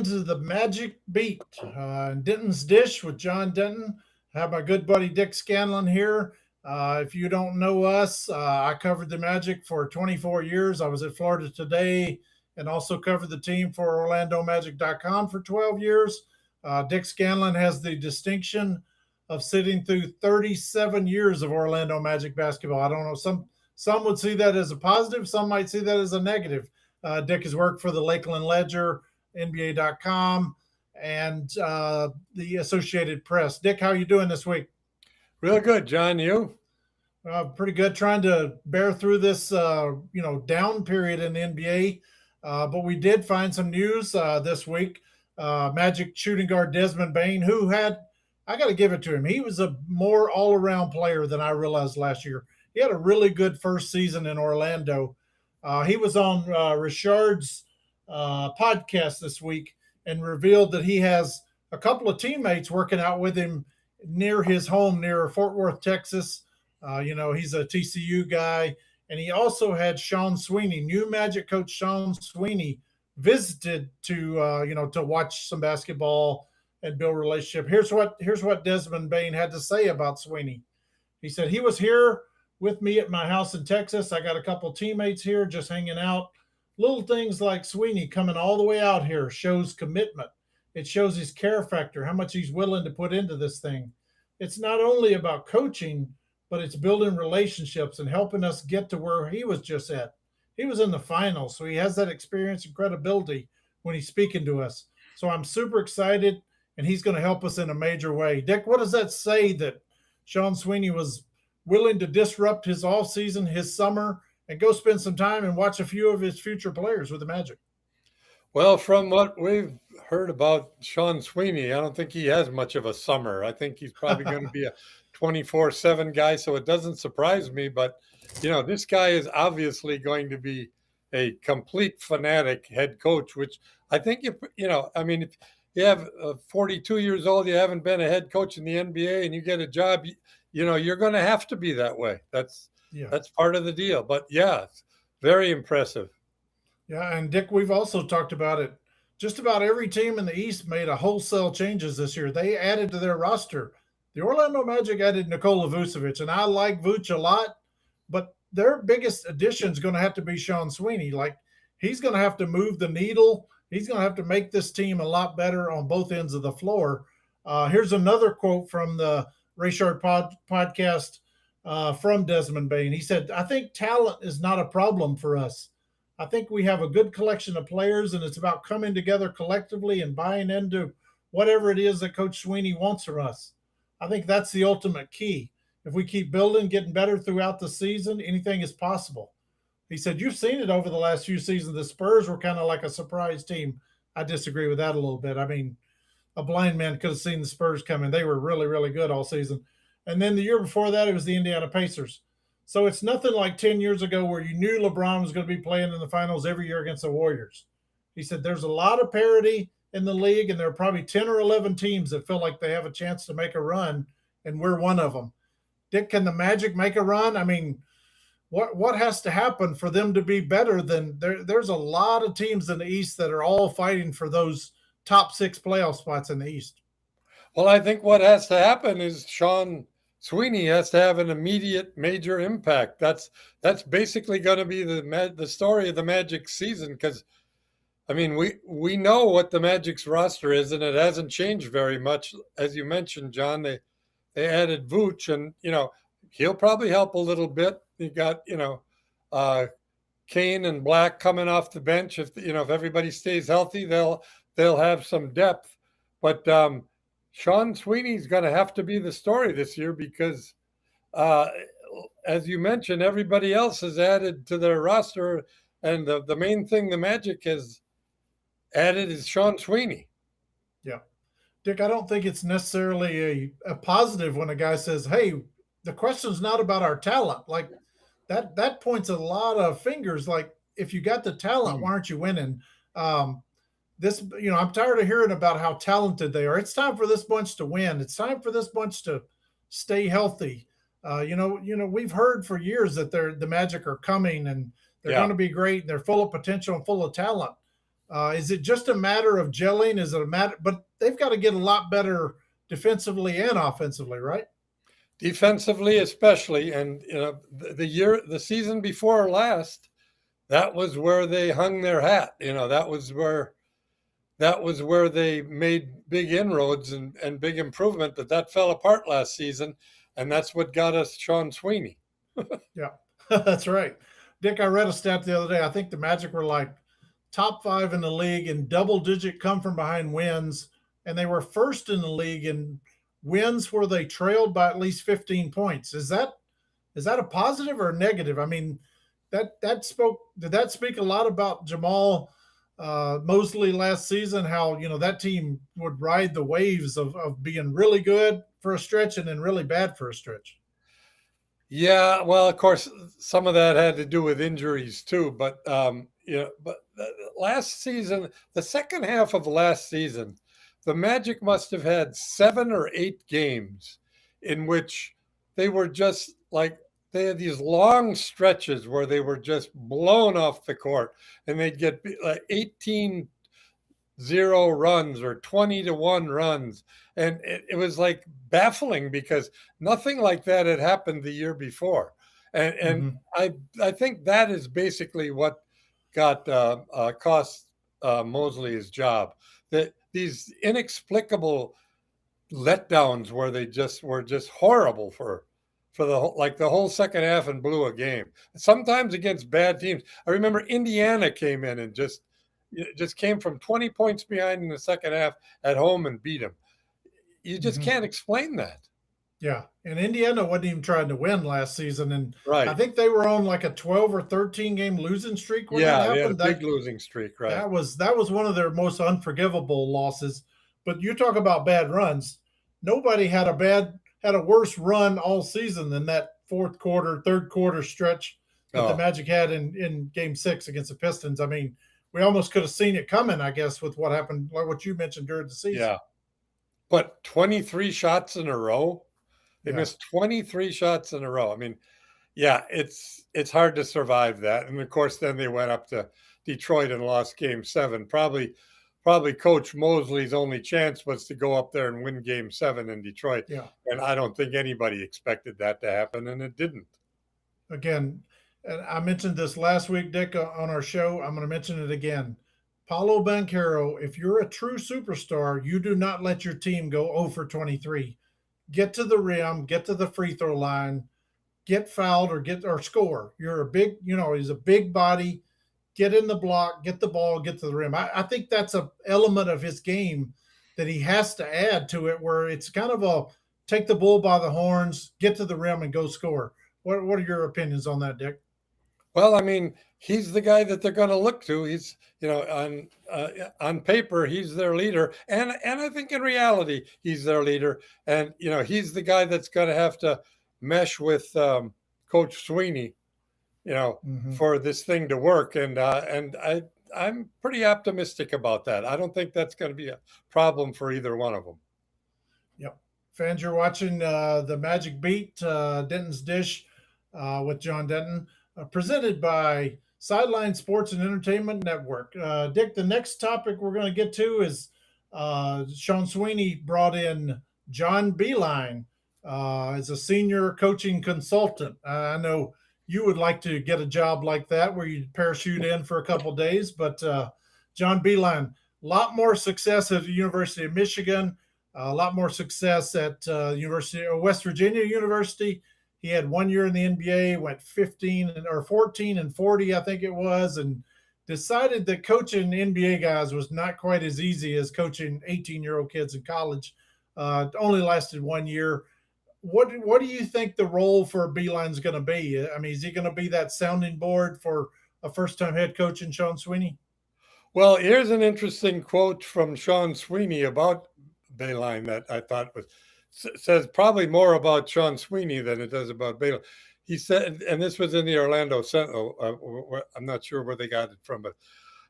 to the Magic Beat, Denton's Dish with John Denton. I have my good buddy Dick Scanlon here. If you don't know us, I covered the Magic for 24 years. I was at Florida Today and also covered the team for OrlandoMagic.com for 12 years. Dick Scanlon has the distinction of sitting through 37 years of Orlando Magic basketball. I don't know, some would see that as a positive, some might see that as a negative. Dick has worked for the Lakeland Ledger, NBA.com, and the Associated Press. Dick, how are you doing this week? Real good, John. You? Pretty good. Trying to bear through this, down period in the NBA. But we did find some news this week. Magic shooting guard Desmond Bain, who had, I got to give it to him, he was a more all-around player than I realized last year. He had a really good first season in Orlando. He was on Richard's podcast this week and revealed that he has a couple of teammates working out with him near his home, near Fort Worth, Texas. He's a TCU guy. And he also had Sean Sweeney, new Magic coach Sean Sweeney, visited to watch some basketball and build a relationship. Here's what Desmond Bain had to say about Sweeney. He said, he was here with me at my house in Texas. I got a couple teammates here just hanging out. Little things like Sweeney coming all the way out here shows commitment. It shows his care factor, how much he's willing to put into this thing. It's not only about coaching, but it's building relationships and helping us get to where he was just at. He was in the finals, so he has that experience and credibility when he's speaking to us. So I'm super excited, and he's going to help us in a major way. Dick, what does that say that Sean Sweeney was willing to disrupt his offseason, his summer, and go spend some time and watch a few of his future players with the Magic? Well, from what we've heard about Sean Sweeney, I don't think he has much of a summer. I think he's probably going to be a 24/7 guy, so it doesn't surprise me. But, this guy is obviously going to be a complete fanatic head coach, which I think, if you have 42 years old, you haven't been a head coach in the NBA and you get a job, you're going to have to be that way. That's part of the deal. But, yeah, it's very impressive. Yeah, and Dick, we've also talked about it. Just about every team in the East made a wholesale changes this year. They added to their roster. The Orlando Magic added Nikola Vucevic, and I like Vuce a lot, but their biggest addition is going to have to be Sean Sweeney. Like, he's going to have to move the needle. He's going to have to make this team a lot better on both ends of the floor. Here's another quote from the Richard podcast from Desmond Bain. He said, I think talent is not a problem for us. I think we have a good collection of players, and it's about coming together collectively and buying into whatever it is that Coach Sweeney wants from us. I think that's the ultimate key. If we keep building, getting better throughout the season, anything is possible. He said, you've seen it over the last few seasons. The Spurs were kind of like a surprise team. I disagree with that a little bit. I mean, a blind man could have seen the Spurs coming. They were really, really good all season. And then the year before that, it was the Indiana Pacers. So it's nothing like 10 years ago where you knew LeBron was going to be playing in the finals every year against the Warriors. He said there's a lot of parity in the league, and there are probably 10 or 11 teams that feel like they have a chance to make a run, and we're one of them. Dick, can the Magic make a run? I mean, what has to happen for them to be better than there's a lot of teams in the East that are all fighting for those top 6 playoff spots in the East? Well, I think what has to happen is Sean Sweeney has to have an immediate major impact. That's basically going to be the story of the Magic season, because I mean we know what the Magic's roster is, and it hasn't changed very much. As you mentioned, John, they added Vooch, and he'll probably help a little bit. You got Kane and Black coming off the bench. If everybody stays healthy, they'll have some depth. But Sean Sweeney's going to have to be the story this year because, as you mentioned, everybody else has added to their roster, and the main thing the Magic has added is Sean Sweeney. Yeah. Dick, I don't think it's necessarily a positive when a guy says, hey, the question's not about our talent. Like, that points a lot of fingers. Like, if you got the talent, why aren't you winning? I'm tired of hearing about how talented they are. It's time for this bunch to win. It's time for this bunch to stay healthy. We've heard for years that the Magic are coming and they're going to be great. And they're full of potential and full of talent. Is it just a matter of gelling? Is it a matter? But they've got to get a lot better defensively and offensively, right? Defensively, especially, and the season before last, that was where they hung their hat. That was where they made big inroads and big improvement, but that fell apart last season, and that's what got us Sean Sweeney. Yeah, that's right. Dick, I read a stat the other day. I think the Magic were like top five in the league in double digit come from behind wins, and they were first in the league in wins where they trailed by at least 15 points. Is that a positive or a negative? I mean, did that speak a lot about Jamal Mosley last season? How that team would ride the waves of being really good for a stretch and then really bad for a stretch. Yeah, well, of course, some of that had to do with injuries too. But last season, the second half of last season, the Magic must have had 7 or 8 games in which they were just like they had these long stretches where they were just blown off the court, and they'd get like 18-0 runs or 20-1 runs. And it was like baffling because nothing like that had happened the year before. And Mm-hmm. I think that is basically what got cost Mosley his job. That these inexplicable letdowns where they just were just horrible for the whole second half and blew a game. Sometimes against bad teams. I remember Indiana came in and just came from 20 points behind in the second half at home and beat them. You just Mm-hmm. can't explain that. Yeah, and Indiana wasn't even trying to win last season, and I Right. think they were on like a 12 or 13 game losing streak when that Yeah, they had a happened. big losing streak, right? That was one of their most unforgivable losses. But you talk about bad runs. Nobody had a worse run all season than that fourth quarter, third quarter stretch that the Oh, Magic had in Game 6 against the Pistons. I mean, we almost could have seen it coming, I guess, with what happened, like what you mentioned during the season. yeah. But 23 shots in a row? They Yeah, missed 23 shots in a row. I mean, yeah, it's hard to survive that. And of course, then they went up to Detroit and lost game 7. Probably Coach Mosley's only chance was to go up there and win game 7 in Detroit. yeah. And I don't think anybody expected that to happen, and it didn't. Again, and I mentioned this last week, Dick, on our show. I'm going to mention it again. Paulo Banquero, if you're a true superstar, you do not let your team go 0 for 23. Get to the rim, get to the free throw line, get fouled or score. You're a big, he's a big body. Get in the block, get the ball, get to the rim. I think that's a element of his game that he has to add to it, where it's kind of a take the bull by the horns, get to the rim, and go score. What are your opinions on that, Dick? Well, I mean, he's the guy that they're going to look to. He's, on paper, he's their leader, and I think in reality, he's their leader. And he's the guy that's going to have to mesh with Coach Sweeney, Mm-hmm. for this thing to work. And I'm pretty optimistic about that. I don't think that's going to be a problem for either one of them. Yep. Fans, you're watching the Magic Beat, Denton's Dish with John Denton, presented by Sideline Sports and Entertainment Network. Dick, the next topic we're going to get to is Sean Sweeney brought in John Beeline as a senior coaching consultant. I know you would like to get a job like that where you parachute in for a couple of days, but John Beeline, a lot more success at the University of Michigan, a lot more success at University of West Virginia University. He had 1 year in the NBA, went 15 or 14 and 40, I think it was, and decided that coaching NBA guys was not quite as easy as coaching 18-year-old kids in college. It only lasted 1 year. What do you think the role for Beeline is going to be? I mean, is he going to be that sounding board for a first-time head coach in Sean Sweeney? Well, here's an interesting quote from Sean Sweeney about Bayline that I thought says probably more about Sean Sweeney than it does about Bayline. He said, and this was in the Orlando Sentinel. I'm not sure where they got it from, but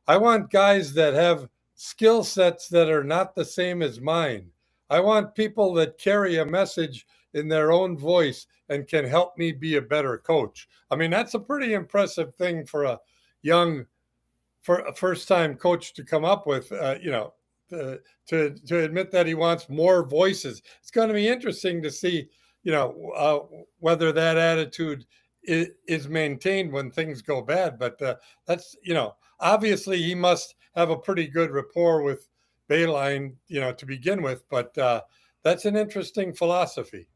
I want guys that have skill sets that are not the same as mine. I want people that carry a message in their own voice and can help me be a better coach. I mean, that's a pretty impressive thing for a young for a first time coach to come up with, to admit that he wants more voices. It's going to be interesting to see, whether that attitude is maintained when things go bad. But that's, obviously he must have a pretty good rapport with Bayline, to begin with. But that's an interesting philosophy.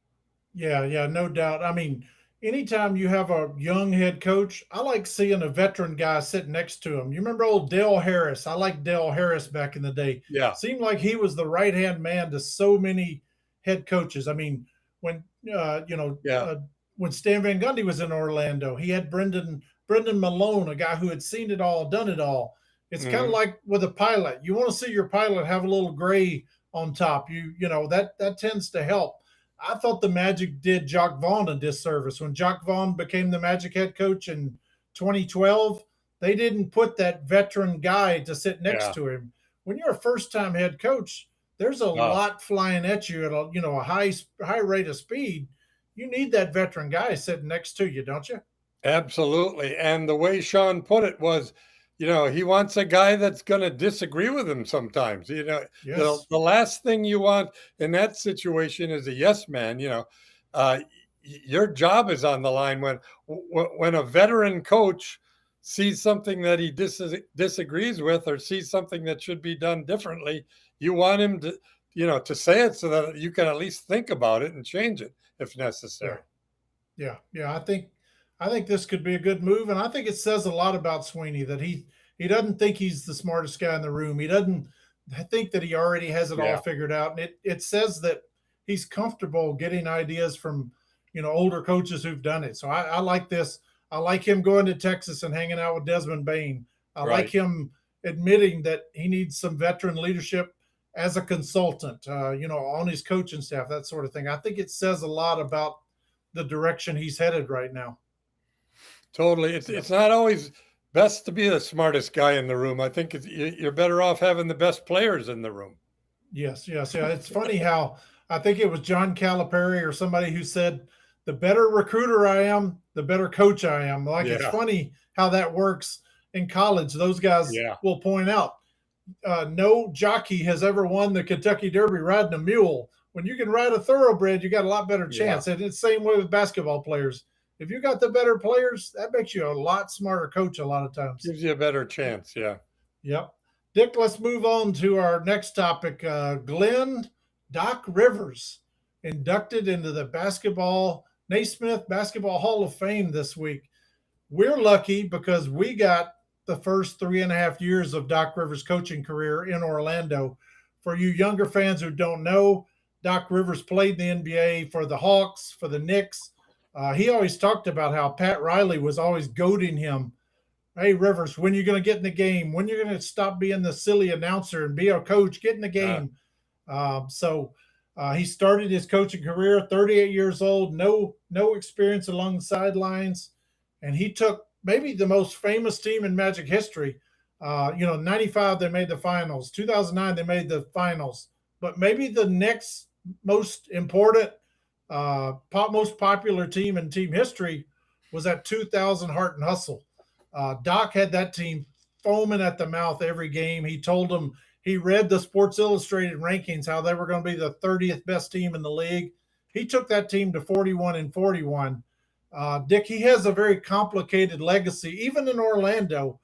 Yeah, yeah, no doubt. I mean, anytime you have a young head coach, I like seeing a veteran guy sitting next to him. You remember old Dale Harris? I like Dale Harris back in the day. Yeah, Seemed like he was the right hand man to so many head coaches. I mean, when yeah, when Stan Van Gundy was in Orlando, he had Brendan Malone, a guy who had seen it all, done it all. It's kind of hmm, like with a pilot. You want to see your pilot have a little gray on top. That tends to help. I thought the Magic did Jacques Vaughn a disservice. When Jacques Vaughn became the Magic head coach in 2012, they didn't put that veteran guy to sit next yeah. to him. When you're a first time head coach, there's a Wow. lot flying at you at a high rate of speed. You need that veteran guy sitting next to you, don't you? Absolutely. And the way Sean put it was, he wants a guy that's going to disagree with him sometimes. The Yes. last thing you want in that situation is a yes man. Your job is on the line when a veteran coach sees something that he disagrees with or sees something that should be done differently. You want him to say it so that you can at least think about it and change it if Yeah. necessary. Yeah. I think this could be a good move, and I think it says a lot about Sweeney that he doesn't think he's the smartest guy in the room. He doesn't think that he already has it all Yeah. figured out, and it says that he's comfortable getting ideas from older coaches who've done it. So I like this. I like him going to Texas and hanging out with Desmond Bain. I like Right. him admitting that he needs some veteran leadership as a consultant, on his coaching staff, that sort of thing. I think it says a lot about the direction he's headed right now. Totally. It's Yep. it's not always best to be the smartest guy in the room. I think you're better off having the best players in the room. Yes, yes, yeah. It's funny how I think it was John Calipari or somebody who said, "The better recruiter I am, the better coach I am." Like it's Yeah. funny how that works in college. Those guys Yeah. will point out no jockey has ever won the Kentucky Derby riding a mule. When you can ride a thoroughbred, you got a lot better Yeah. chance. And it's the same way with basketball players. If you got the better players, that makes you a lot smarter coach a lot of times. Gives you a better chance. Yeah. Yep. Dick, let's move on to our next topic. Glenn Doc Rivers inducted into the Naismith Basketball Hall of Fame this week. We're lucky because we got the first 3.5 years of Doc Rivers' coaching career in Orlando. For you younger fans who don't know, Doc Rivers played in the NBA for the Hawks, for the Knicks. He always talked about how Pat Riley was always goading him. Hey Rivers, when you going to get in the game? When you're going to stop being the silly announcer and be a coach? Get in the Uh, game. So he started his coaching career, 38 years old, no experience along the sidelines, and he took maybe the most famous team in Magic history. '95 they made the finals, 2009 they made the finals, but maybe the next most important, most popular team in team history was that 2000 Heart and Hustle. Doc had that team foaming at the mouth every game. He told them he read the Sports Illustrated rankings how they were going to be the 30th best team in the league. He took that team to 41-41. Dick, he has a very complicated legacy, even in Orlando.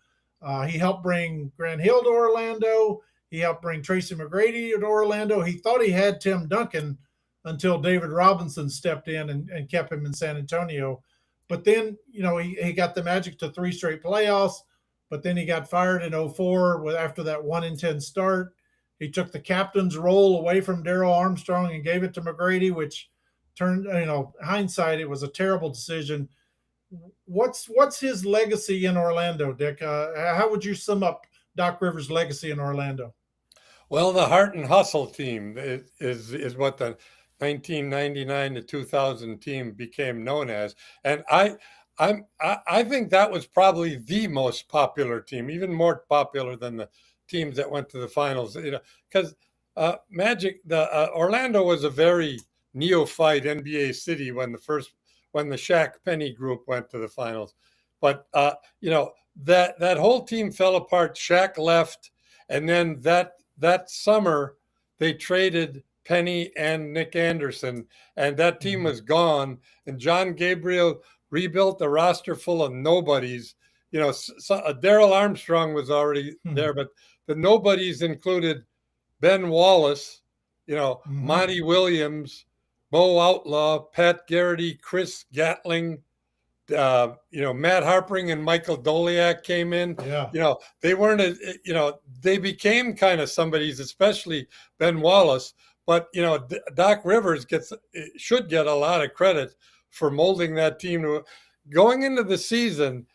He helped bring Grant Hill to Orlando. He helped bring Tracy McGrady to Orlando. He thought he had Tim Duncan until David Robinson stepped in and kept him in San Antonio. But then, he got the Magic to 3 straight playoffs, but then he got fired in '04 after that 1-10 start. He took the captain's role away from Darrell Armstrong and gave it to McGrady, which turned, hindsight, it was a terrible decision. What's his legacy in Orlando, Dick? How would you sum up Doc Rivers' legacy in Orlando? well, the Heart and Hustle team is what the 1999 to 2000 team became known as, and I think that was probably the most popular team, even more popular than the teams that went to the finals. Because Magic, the Orlando was a very neophyte NBA city when the Shaq Penny group went to the finals. But that whole team fell apart. Shaq left, and then that summer they traded Penny and Nick Anderson, and that team Mhm. was gone. And John Gabriel rebuilt a roster full of nobodies. Daryl Armstrong was already there, Mhm. but the nobodies included Ben Wallace, Mhm. Monty Williams, Mo Outlaw, Pat Garrity, Chris Gatling, Matt Harpering and Michael Doliak came in. Yeah. They weren't, they became kind of somebody's, especially Ben Wallace. But Doc Rivers should get a lot of credit for molding that team to going into the season.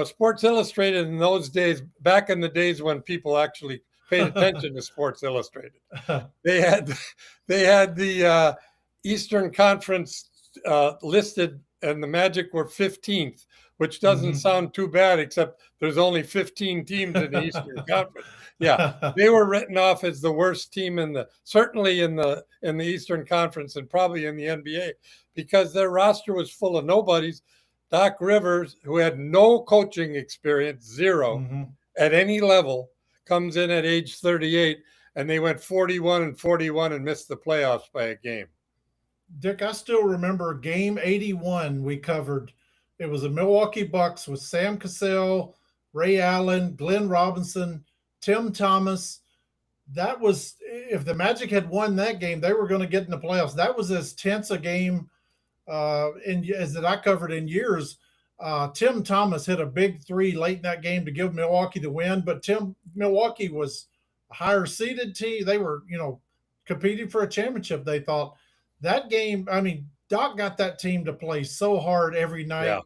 Sports Illustrated in those days, back in the days when people actually paid attention to Sports Illustrated, they had they had the Eastern Conference listed, and the Magic were 15th, which doesn't Mhm. sound too bad, except there's only 15 teams in the Eastern Conference. Yeah, they were written off as the worst team certainly in the Eastern Conference and probably in the NBA because their roster was full of nobodies. Doc Rivers, who had no coaching experience, zero Mhm. at any level, comes in at age 38, and they went 41-41 and missed the playoffs by a game. Dick, I still remember game 81 we covered. It was the Milwaukee Bucks with Sam Cassell, Ray Allen, Glenn Robinson, Tim Thomas. That was, if the Magic had won that game, they were going to get in the playoffs. That was as tense a game as that I covered in years. Tim Thomas hit a big three late in that game to give Milwaukee the win, but Milwaukee was a higher seeded team. They were, competing for a championship. They thought that game. I mean, Doc got that team to play so hard every Yeah. night.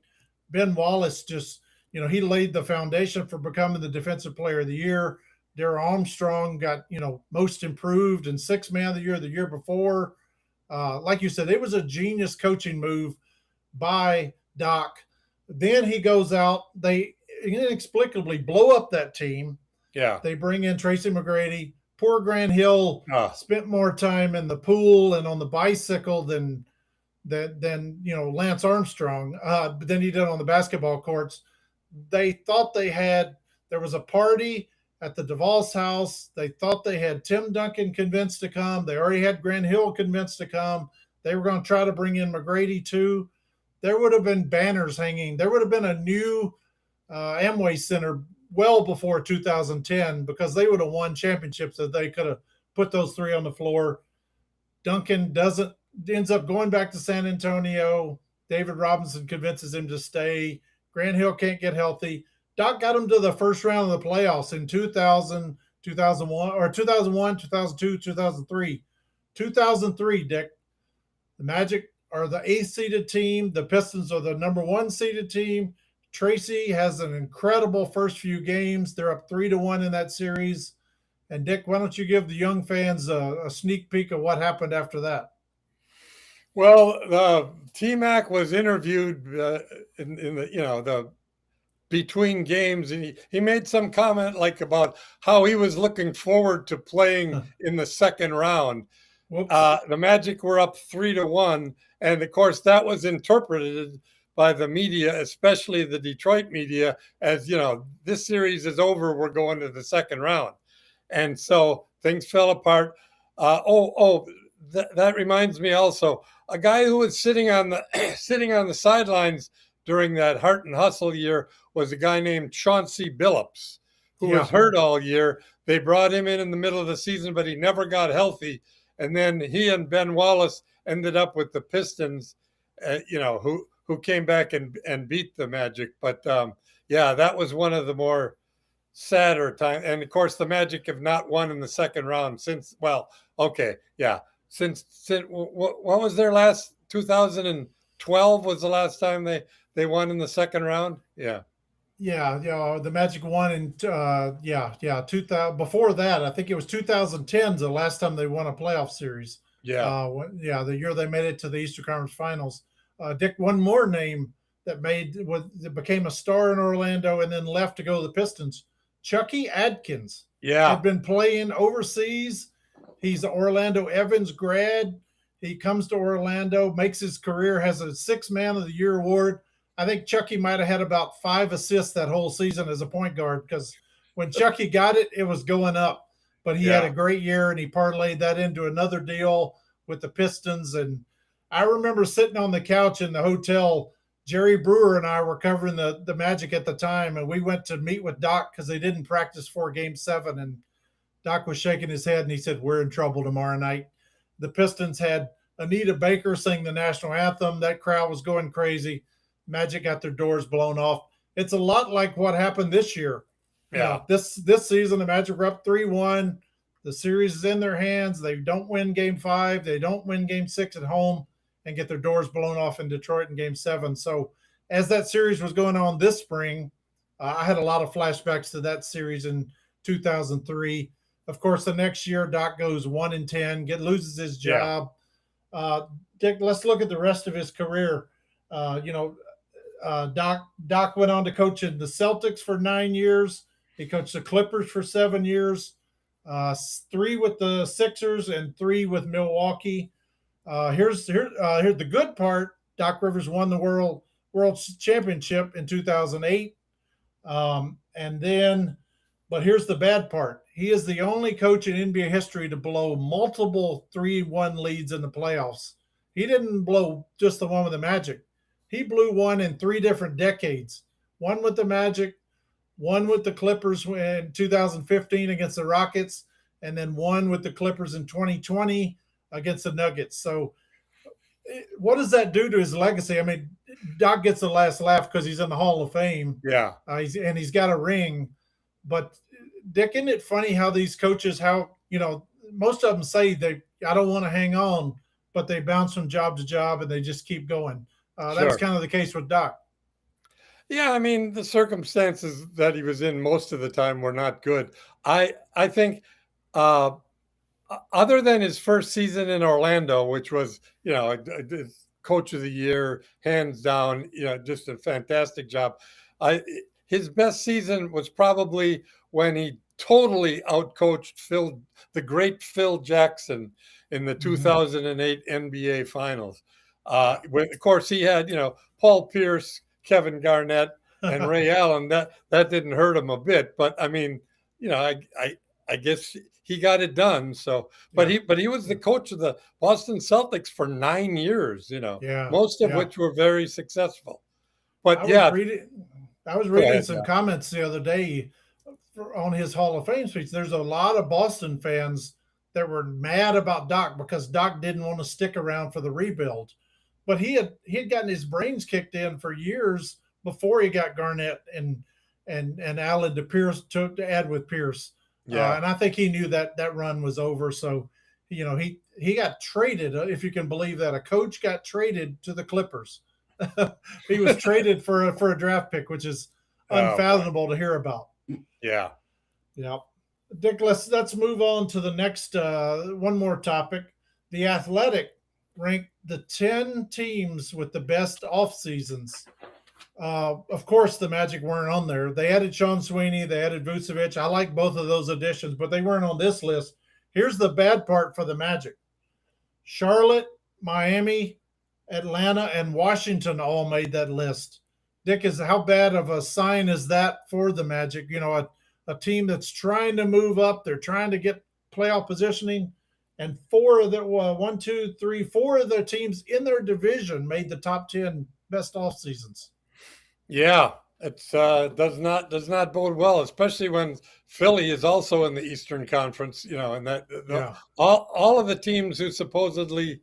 Ben Wallace just, he laid the foundation for becoming the Defensive Player of the Year. Darrell Armstrong got, most improved and sixth man of the year before. Like you said, it was a genius coaching move by Doc. Then he goes out. They inexplicably blow up that team. Yeah. They bring in Tracy McGrady. Poor Grant Hill Uh, spent more time in the pool and on the bicycle than Lance Armstrong. But then he did on the basketball courts. They thought there was a party at the Duvall's house. They thought they had Tim Duncan convinced to come. They already had Grant Hill convinced to come. They were going to try to bring in McGrady too. There would have been banners hanging. There would have been a new Amway Center well before 2010 because they would have won championships if they could have put those three on the floor. Duncan ends up going back to San Antonio. David Robinson convinces him to stay. Grant Hill can't get healthy. Doc got him to the first round of the playoffs in 2000, 2001, or 2001, 2002, 2003. 2003, Dick. The Magic are the eighth seeded team. The Pistons are the number one seeded team. Tracy has an incredible first few games. They're up 3-1 in that series. And Dick, why don't you give the young fans a sneak peek of what happened after that? well, T Mac was interviewed in the between games, and he made some comment like about how he was looking forward to playing in the second round. Whoops. The Magic were up 3-1, and of course that was interpreted by the media, especially the Detroit media, as this series is over. We're going to the second round, and so things fell apart. That reminds me also a guy who was sitting on the sitting on the sidelines during that Heart and Hustle year was a guy named Chauncey Billups, who was Yeah. hurt all year. They brought him in the middle of the season, but he never got healthy. And then he and Ben Wallace ended up with the Pistons, who came back and beat the Magic. But yeah, that was one of the more sadder times. And of course, the Magic have not won in the second round since. Well, okay, yeah, since what was their last 2012 was the last time they won in the second round. Yeah. Yeah, the Magic won in 2000. Before that, I think it was 2010's the last time they won a playoff series. Yeah. The year they made it to the Eastern Conference Finals. Dick, one more name that became a star in Orlando and then left to go to the Pistons. Chucky Adkins Yeah. had been playing overseas. He's an Orlando Evans grad. He comes to Orlando, makes his career, has a Six Man of the Year award. I think Chucky might have had about 5 assists that whole season as a point guard because when Chucky got it, it was going up. But he had a Yeah. great year and he parlayed that into another deal with the Pistons. And I remember sitting on the couch in the hotel. Jerry Brewer and I were covering the Magic at the time, and we went to meet with Doc because they didn't practice for Game 7. And Doc was shaking his head and he said, "We're in trouble tomorrow night." The Pistons had Anita Baker sing the national anthem. That crowd was going crazy. Magic got their doors blown off. It's a lot like what happened this year. Yeah. This season the Magic were up 3-1. The series is in their hands. They don't win Game 5. They don't win Game 6 at home and get their doors blown off in Detroit in Game 7. So as that series was going on this spring, I had a lot of flashbacks to that series in 2003. Of course, the next year Doc goes 1-10, loses his Yeah. job. Dick, let's look at the rest of his career. Doc went on to coach in the Celtics for 9 years. He coached the Clippers for 7 years, 3 with the Sixers and 3 with Milwaukee. Here's the good part. Doc Rivers won the world championship in 2008, and then, but here's the bad part. He is the only coach in NBA history to blow multiple 3-1 leads in the playoffs. He didn't blow just the one with the Magic. He blew one in 3 different decades. One with the Magic, one with the Clippers in 2015 against the Rockets, and then one with the Clippers in 2020 against the Nuggets. So what does that do to his legacy? I mean, Doc gets the last laugh because he's in the Hall of Fame. Yeah. He's got a ring. But Dick, isn't it funny how these coaches, most of them say I don't want to hang on, but they bounce from job to job and they just keep going. That's Sure. kind of the case with Doc. Yeah, I mean, the circumstances that he was in most of the time were not good. I think uh, other than his first season in Orlando, which was, coach of the year, hands down, just a fantastic job. His best season was probably when he totally outcoached the great Phil Jackson in the 2008 NBA Finals. Of course, he had, Paul Pierce, Kevin Garnett, and Ray Allen. That didn't hurt him a bit, but I mean, I guess he got it done. So, but he was the coach of the Boston Celtics for 9 years. Most of which were very successful. But I was reading some comments the other day on his Hall of Fame speech. There's a lot of Boston fans that were mad about Doc because Doc didn't want to stick around for the rebuild. But he had gotten his brains kicked in for years before he got Garnett and Allen to add with Pierce. Yeah. And I think he knew that run was over. So, he got traded, if you can believe that. A coach got traded to the Clippers. He was traded for a draft pick, which is unfathomable to hear about. Yeah. Yeah. Dick, let's move on to the next one more topic. The Athletic ranked the 10 teams with the best off seasons. Of course, the Magic weren't on there. They added Sean Sweeney. They added Vucevic. I like both of those additions, but they weren't on this list. Here's the bad part for the Magic. Charlotte, Miami, Atlanta, and Washington all made that list. Dick, how bad of a sign is that for the Magic? A team that's trying to move up. They're trying to get playoff positioning. And four of the teams in their division made the top 10 best off seasons. Yeah, it does not bode well, especially when Philly is also in the Eastern Conference. And all of the teams who supposedly,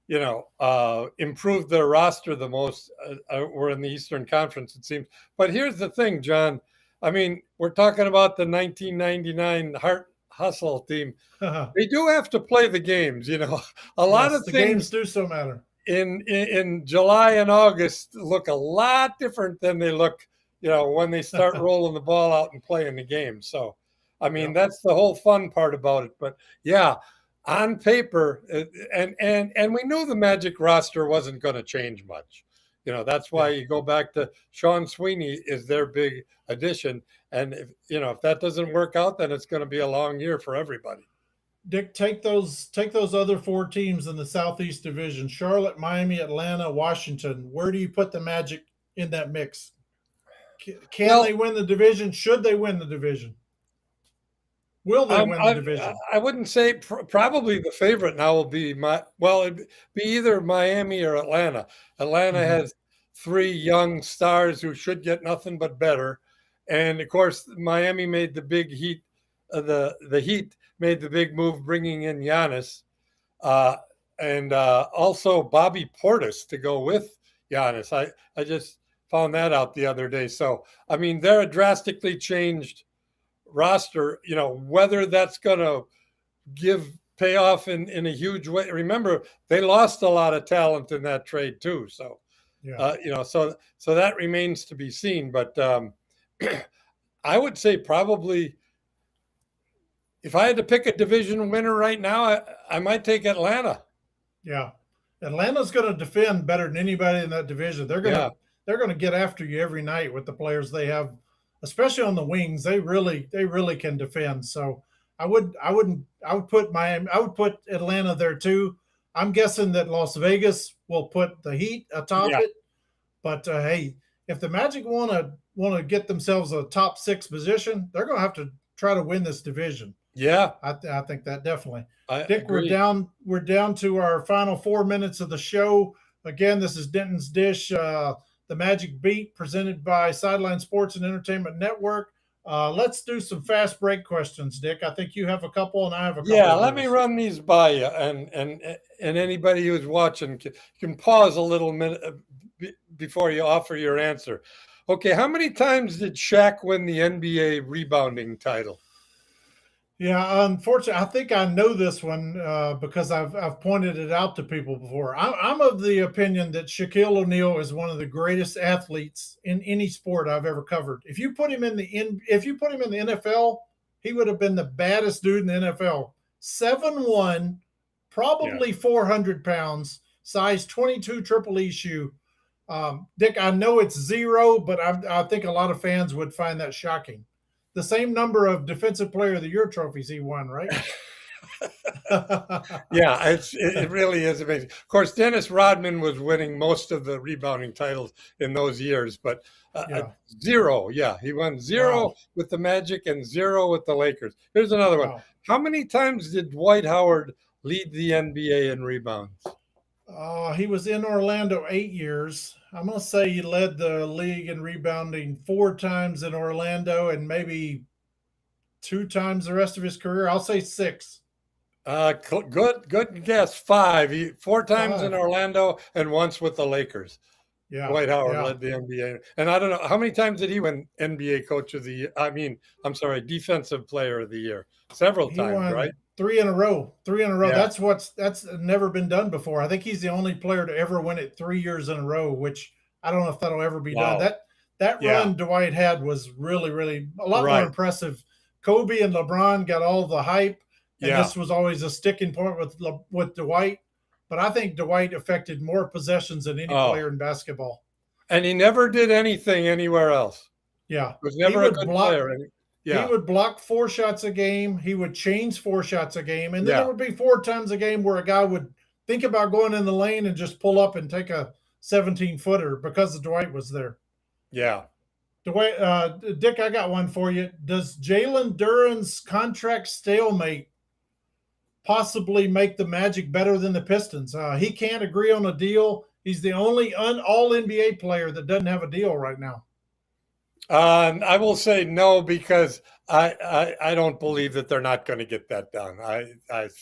improved their roster the most were in the Eastern Conference, it seems. But here's the thing, John. I mean, we're talking about the 1999 Heart Hustle team. They do have to play the games. A lot of the things games do so matter. In July and August look a lot different than they look, when they start rolling the ball out and playing the game. So, I mean, that's the whole fun part about it. But yeah, on paper, and we knew the Magic roster wasn't going to change much. That's why you go back to Sean Sweeney is their big addition. And if that doesn't work out, then it's going to be a long year for everybody. Dick, take those other 4 teams in the Southeast Division: Charlotte, Miami, Atlanta, Washington. Where do you put the Magic in that mix? Can they Well, win the division? Should they win the division? Will they win the I division? I wouldn't say probably the favorite now will be it'd be either Miami or Atlanta. Atlanta Mhm. has three young stars who should get nothing but better, and of course Miami made the big heat. The Heat made the big move, bringing in Giannis, uh, and also Bobby Portis to go with Giannis. I just found that out the other day. So I mean, they're a drastically changed roster, whether that's going to give payoff in a huge way. Remember, they lost a lot of talent in that trade too. So, Yeah, so that remains to be seen. But I would say probably if I had to pick a division winner right now, I might take Atlanta. yeah. Atlanta's going to defend better than anybody in that division. Yeah, They're going to get after you every night with the players they have, especially on the wings. They really can defend. So I would put Miami. I would put Atlanta there too. I'm guessing that Las Vegas will put the Heat atop yeah, it. But hey, if the Magic want to get themselves a top six position, they're going to have to try to win this division. yeah. I think that definitely. I Dick, agree. we're down to our final 4 minutes of the show. Again, this is Denton's Dish, the Magic Beat, presented by Sideline Sports and Entertainment Network. Let's do some fast break questions, Dick. I think you have a couple, and I have a couple Yeah, of let me those. run these by you, and anybody who's watching can pause a little minute before you offer your answer. Okay, how many times did Shaq win the NBA rebounding title? Yeah, unfortunately, I think I know this one because I've pointed it out to people before. I'm of the opinion that Shaquille O'Neal is one of the greatest athletes in any sport I've ever covered. If you put him in the NFL, he would have been the baddest dude in the NFL. 7'1", Yeah. probably 400 pounds, size 22 triple E shoe. Dick, I know it's zero, but I think a lot of fans would find that shocking. The same number of Defensive Player of the Year trophies he won, right? Yeah, it really is amazing. Of course, Dennis Rodman was winning most of the rebounding titles in those years, but Yeah. zero. Yeah, he won zero Wow. with the Magic and zero with the Lakers. Here's another one. Wow. How many times did Dwight Howard lead the NBA in rebounds? He was in Orlando 8 years. I'm going to say he led the league in rebounding 4 times in Orlando and maybe 2 times the rest of his career. I'll say six. Good guess. Five. Four times in 5. Orlando and once with the Lakers. Yeah. Dwight Howard Yeah. led the NBA, and I don't know how many times did he win NBA Coach of the Year. I mean, I'm sorry, Defensive Player of the Year. Several He times, right? won 3 in a row. 3 in a row. Yeah. That's never been done before. I think he's the only player to ever win it 3 years in a row, which I don't know if that'll ever be done. Wow. That Yeah. run Dwight had was really a lot more Right. impressive. Kobe and LeBron got all the hype, and Yeah. this was always a sticking point with Dwight. But I think Dwight affected more possessions than any Oh, player in basketball. and he never did anything anywhere else. Yeah, Was he never a would good block. player. He Yeah. would block 4 shots a game. He would change 4 shots a game. And then there Yeah. would be 4 times a game where a guy would think about going in the lane and just pull up and take a 17-footer because Dwight was there. Yeah. Dwight, Dick, I got one for you. Does Jalen Duren's contract stalemate possibly make the Magic better than the Pistons? He can't agree on a deal. He's the only all NBA player that doesn't have a deal right now. I will say no because I don't believe that they're not going to get that done.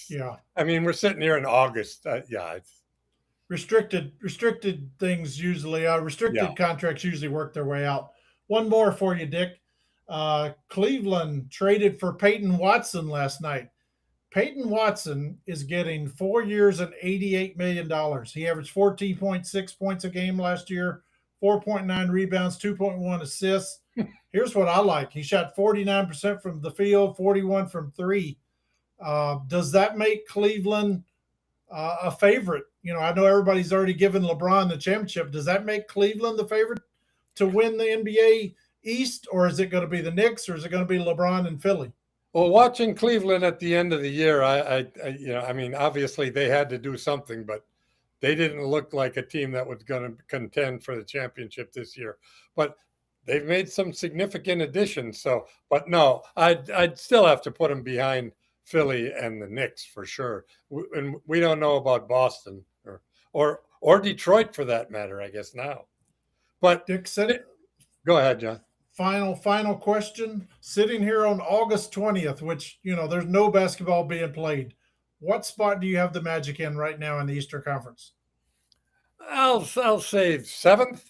Yeah. I mean, we're sitting here in August. Yeah. Restricted things usually Yeah. restricted contracts usually work their way out. One more for you, Dick. Cleveland traded for Peyton Watson last night. Peyton Watson is getting 4 years and $88 million. He averaged 14.6 points a game last year, 4.9 rebounds, 2.1 assists. Here's what I like. He shot 49% from the field, 41 from three. Does that make Cleveland a favorite? I know everybody's already given LeBron the championship. Does that make Cleveland the favorite to win the NBA East, or is it going to be the Knicks, or is it going to be LeBron and Philly? Well, watching Cleveland at the end of the year, I mean, obviously they had to do something, but they didn't look like a team that was going to contend for the championship this year. But they've made some significant additions. So, but no, I'd still have to put them behind Philly and the Knicks for sure. And we don't know about Boston or Detroit for that matter, I guess now. But Dick said, go ahead, John. Final question. Sitting here on August 20th, which, there's no basketball being played. What spot do you have the Magic in right now in the Eastern Conference? I'll say seventh.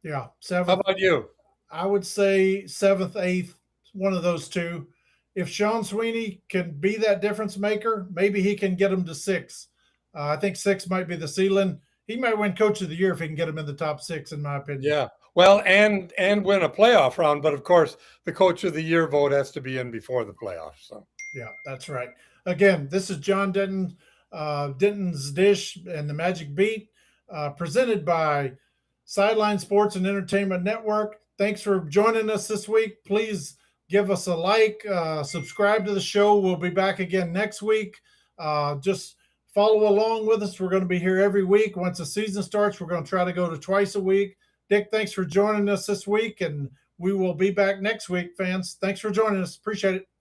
Yeah, seventh. How about you? I would say seventh, eighth, one of those two. If Sean Sweeney can be that difference maker, maybe he can get them to six. I think six might be the ceiling. He might win Coach of the Year if he can get them in the top six, in my opinion. Yeah. Well, and win a playoff round, but of course, the Coach of the Year vote has to be in before the playoffs. So. Yeah, that's right. Again, this is John Denton, Denton's Dish and the Magic Beat, presented by Sideline Sports and Entertainment Network. Thanks for joining us this week. Please give us a like, subscribe to the show. We'll be back again next week. Just follow along with us. We're going to be here every week. Once the season starts, we're going to try to go to twice a week. Dick, thanks for joining us this week, and we will be back next week, fans. Thanks for joining us. Appreciate it.